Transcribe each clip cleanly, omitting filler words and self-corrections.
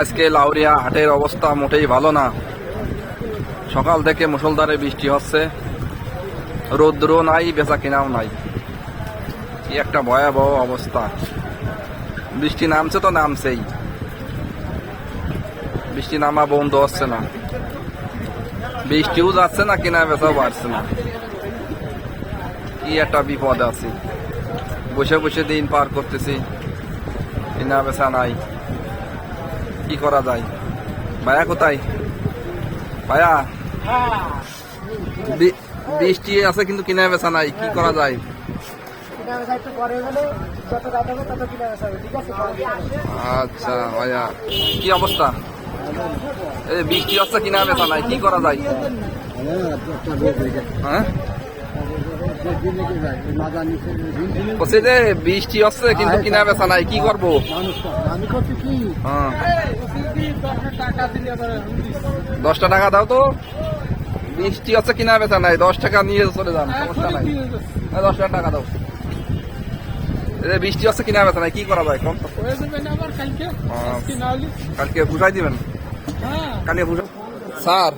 আজকে লাউরিয়া হাটের অবস্থা মোটেই ভালো না। সকাল থেকে মুষলধারে বৃষ্টি হচ্ছে, রৌদ্রও নাই, বেচা কেনাও নাই। কি একটা ভয়াবহ অবস্থা। বৃষ্টি নামছে তো নামছেই, বৃষ্টি নামা বন্ধ হচ্ছে না। বৃষ্টিও যাচ্ছে না, কেনা বেচাও বাড়ছে না। কি একটা বিপদ আছে। বসে বসে দিন পার করতেছি, কেনা বেচা নাই। কি করা যায়? ভাইয়া কোথায়? ভাইয়া, বৃষ্টি আছে কিন্তু কিনা বেচা নাই, কি করা যায়? আচ্ছা ভাইয়া, কি অবস্থা? বৃষ্টি হচ্ছে, কিনা বেচা নাই, কি করা যায়? হ্যাঁ, বলছি যে বৃষ্টি হচ্ছে কিন্তু কিনা বেচা নাই, কি করবো? হ্যাঁ, 10টা টাকা দাও তো। বৃষ্টি হচ্ছে, কিনা বেচা নাই, 10 টাকা নিয়ে চলে যান, সমস্যা নাই। 10 টাকা দাও। বৃষ্টি হচ্ছে, কিনা বেচা নাই, কি করা যায়? কম কালকে বুঝাই দিবেন। কালকে বুঝাই। স্যার,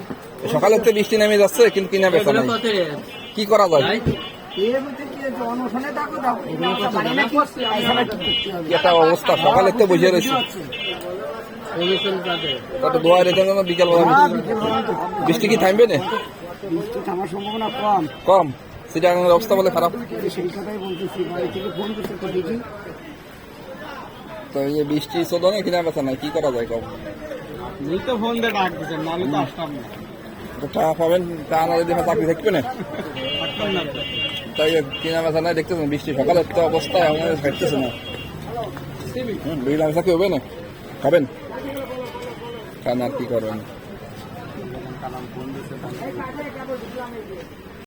সকালে তো বৃষ্টি নেমে যাচ্ছে কিন্তু কিনা বেচা নাই, কি করা যায়? একটা অবস্থা, সকালে তো বুঝে রয়েছে। দোয়া রেখে বিকেল বৃষ্টি কি থামবে না? কম সেটা অবস্থা বলে খারাপ। তো এই বৃষ্টি চলো না, কিনা বেচা নাই, কি করা যায়? কম টাকা পাবেন, তা না যদি চাকরি থাকবে না। তাই কিনা বেচা নাই, দেখতেছেন বৃষ্টি সকালের তো অবস্থা আমাদের থাকতেছে না। বিড়া চাকরি হবে না, খাবেন খান আর কি করবেন।